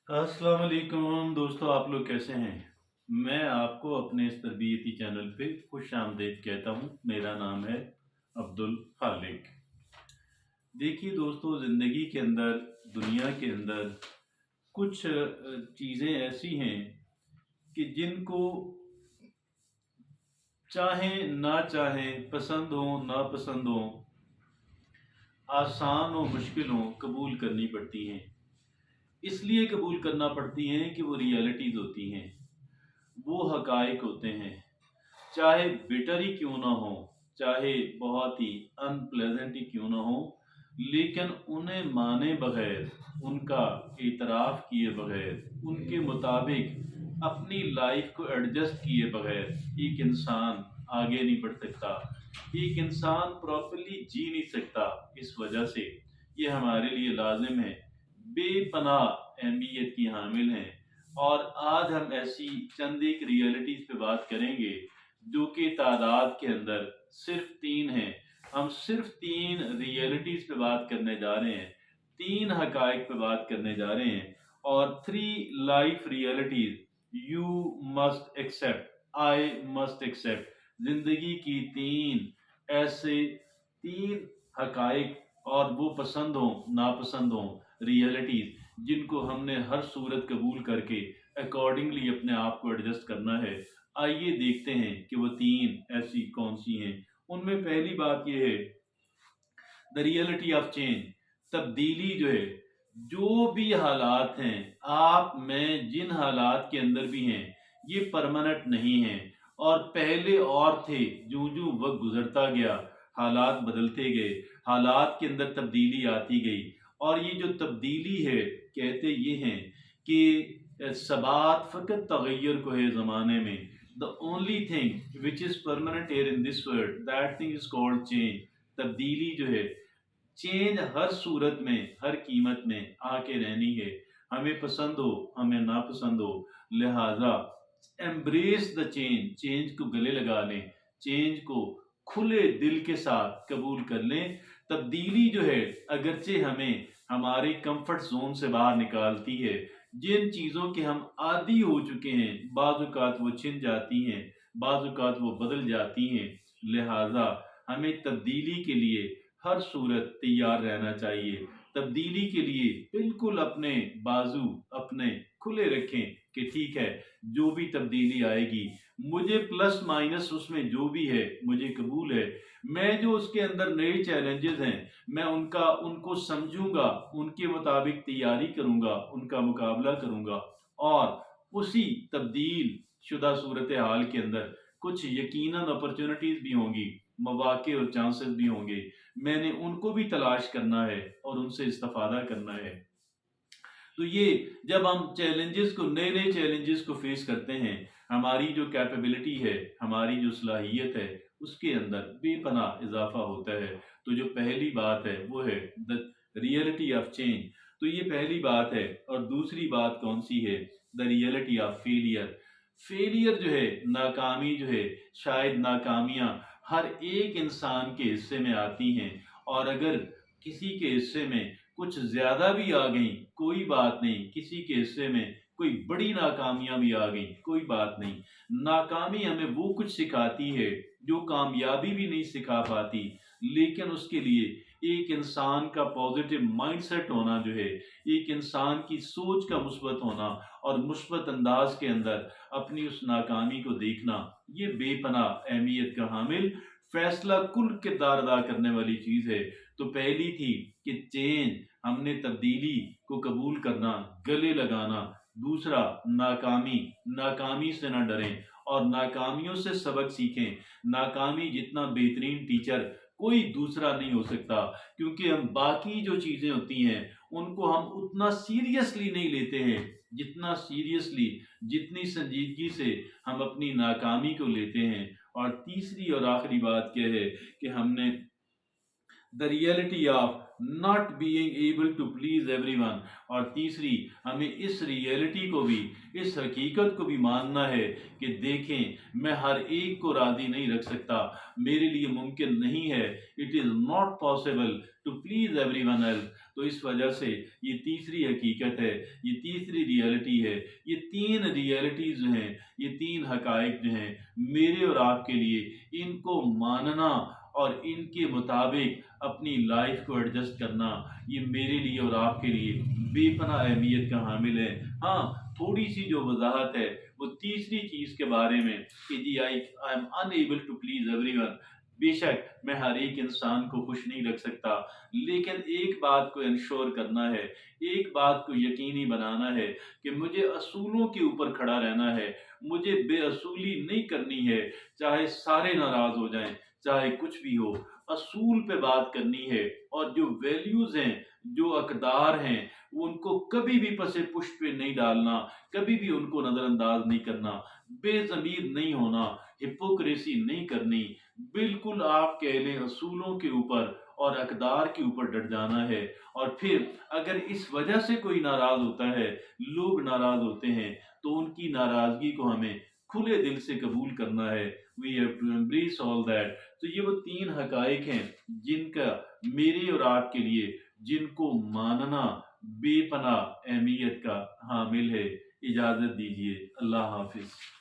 अस्सलाम वालेकुम दोस्तों, आप लोग कैसे हैं। मैं आपको अपने इस तरबियती चैनल पे खुश आमदीद कहता हूँ। मेरा नाम है अब्दुल खालिक। देखिए दोस्तों, ज़िंदगी के अंदर, दुनिया के अंदर कुछ चीज़ें ऐसी हैं कि जिनको चाहें ना चाहें, पसंद हो ना पसंद हो, आसान हो मुश्किल हो, कबूल करनी पड़ती हैं। इसलिए कबूल करना पड़ती हैं कि वो रियलिटीज़ होती हैं, वो हकाइक होते हैं। चाहे बेटर ही क्यों ना हो, चाहे बहुत ही अनप्लेजेंट ही क्यों ना हो, लेकिन उन्हें माने बगैर, उनका इतराफ़ किए बगैर, उनके मुताबिक अपनी लाइफ को एडजस्ट किए बगैर एक इंसान आगे नहीं बढ़ सकता। एक इंसान प्रॉपर्ली जी नहीं सकता। इस वजह से ये हमारे लिए लाजिम है, बेपनाह अहमियत की हामिल हैं। और आज हम ऐसी चंद एक रियलिटीज़ पे बात करेंगे जो कि तादाद के अंदर सिर्फ 3 हैं। हम सिर्फ 3 रियलिटीज़ पे बात करने जा रहे हैं, 3 हकाइक पे बात करने जा रहे हैं और 3 life realities you must accept, I must accept. ज़िंदगी की 3 ऐसे 3 हकाइक, और वो पसंद हों नापसंद हों, रियलिटीज़ जिनको हमने हर सूरत कबूल करके अकॉर्डिंगली अपने आप को एडजस्ट करना है। आइए देखते हैं कि वो 3 ऐसी कौन सी हैं। उनमें पहली बात ये है, द रियलिटी ऑफ चेंज। तब्दीली जो है, जो भी हालात हैं, आप मैं जिन हालात के अंदर भी हैं, ये परमानेंट नहीं हैं। और पहले और थे, जो जो वक्त गुजरता गया हालात बदलते गए, हालात के अंदर तब्दीली आती गई। और ये जो तब्दीली है, कहते ये हैं कि सबात फ़कत तगैर को है ज़माने में। The only thing which is permanent here in this world, that thing is called change. तब्दीली जो है, चेंज हर सूरत में, हर कीमत में आके रहनी है। हमें पसंद हो, हमें नापसंद हो, लिहाजा एम्ब्रेस द चेंज। चेंज को गले लगा लें, चेंज को खुले दिल के साथ कबूल कर लें। तब्दीली जो है, अगरचे हमें हमारे कंफर्ट जोन से बाहर निकालती है, जिन चीज़ों के हम आदी हो चुके हैं, बाज़ वो छिन जाती हैं, बाज़ वो बदल जाती हैं। लिहाजा हमें तब्दीली के लिए हर सूरत तैयार रहना चाहिए। तब्दीली के लिए बिल्कुल अपने बाजू अपने खुले रखें कि ठीक है, जो भी तब्दीली आएगी, मुझे प्लस माइनस उसमें जो भी है मुझे कबूल है। मैं जो उसके अंदर नए चैलेंजेस हैं, मैं उनको समझूंगा, उनके मुताबिक तैयारी करूंगा, उनका मुकाबला करूंगा। और उसी तब्दील शुदा सूरत हाल के अंदर कुछ यकीनन अपॉर्चुनिटीज़ भी होंगी, मौक़े और चांसेस भी होंगे। मैंने उनको भी तलाश करना है और उनसे इस्तिफ़ादा करना है। तो ये जब हम चैलेंजेस को, नए नए चैलेंजेस को फेस करते हैं, हमारी जो कैपेबिलिटी है, हमारी जो सलाहियत है, उसके अंदर बेपनाह इजाफा होता है। तो जो पहली बात है वो है द रियलिटी ऑफ चेंज। तो ये पहली बात है। और दूसरी बात कौन सी है, the reality of failure. Failure जो है, नाकामी जो है, शायद नाकामियाँ हर एक इंसान के हिस्से में आती हैं। और अगर किसी के हिस्से में कुछ ज़्यादा भी आ गई, कोई बात नहीं। किसी के हिस्से में कोई बड़ी नाकामियाँ भी आ गई, कोई बात नहीं। नाकामी हमें वो कुछ सिखाती है जो कामयाबी भी नहीं सिखा पाती। लेकिन उसके लिए एक इंसान का पॉजिटिव माइंडसेट होना जो है, एक इंसान की सोच का मुस्बत होना और मुस्बत अंदाज के अंदर अपनी उस नाकामी को देखना, ये बेपनाह अहमियत का हामिल फैसला कुल किरदार अदा करने वाली चीज़ है। तो पहली थी कि चेंज, हमने तब्दीली को कबूल करना, गले लगाना। दूसरा, नाकामी, नाकामी से ना डरें और नाकामियों से सबक सीखें। नाकामी जितना बेहतरीन टीचर कोई दूसरा नहीं हो सकता, क्योंकि हम बाकी जो चीज़ें होती हैं उनको हम उतना सीरियसली नहीं लेते हैं जितना सीरियसली, जितनी संजीदगी से हम अपनी नाकामी को लेते हैं। और तीसरी और आखिरी बात क्या है कि हमने the reality of not being able to please everyone. और तीसरी, हमें इस रियलिटी को भी, इस हकीकत को भी मानना है कि देखें, मैं हर एक को राज़ी नहीं रख सकता, मेरे लिए मुमकिन नहीं है, it is not possible to please everyone else. तो इस वजह से ये तीसरी हकीकत है, ये तीसरी रियलिटी है, ये तीन रियलिटीज़ जो हैं, ये तीन हकाइक जो हैं मेरे और आपके लिए, इनको मानना और इनके मुताबिक अपनी लाइफ को एडजस्ट करना, ये मेरे लिए और आपके लिए बेपनाह अहमियत का हामिल है। हाँ, थोड़ी सी जो वजाहत है वो तीसरी चीज़ के बारे में कि जी I am unable to please everyone. बेशक मैं हर एक इंसान को खुश नहीं रख सकता, लेकिन एक बात को इंश्योर करना है, एक बात को यकीनी बनाना है कि मुझे असूलों के ऊपर खड़ा रहना है, मुझे बेअसूली नहीं करनी है, चाहे सारे नाराज हो जाएं, चाहे कुछ भी हो, असूल पे बात करनी है। और जो वैल्यूज़ हैं, जो अकदार हैं, वो उनको कभी भी पसे पुष्ट पे नहीं डालना, कभी भी उनको नज़रअंदाज नहीं करना, बेज़मीर नहीं होना, हिपोक्रेसी नहीं करनी, बिल्कुल आप कह लें असूलों के ऊपर और अकदार के ऊपर डट जाना है। और फिर अगर इस वजह से कोई नाराज़ होता है, लोग नाराज़ होते हैं, तो उनकी नाराज़गी को हमें खुले दिल से कबूल करना है। We have to embrace all that. तो ये वो तीन हकाइक हैं जिनका मेरे और आपके लिए, जिनको मानना बेपनाह अहमियत का हामिल है। इजाज़त दीजिए। अल्लाह हाफ़िज़।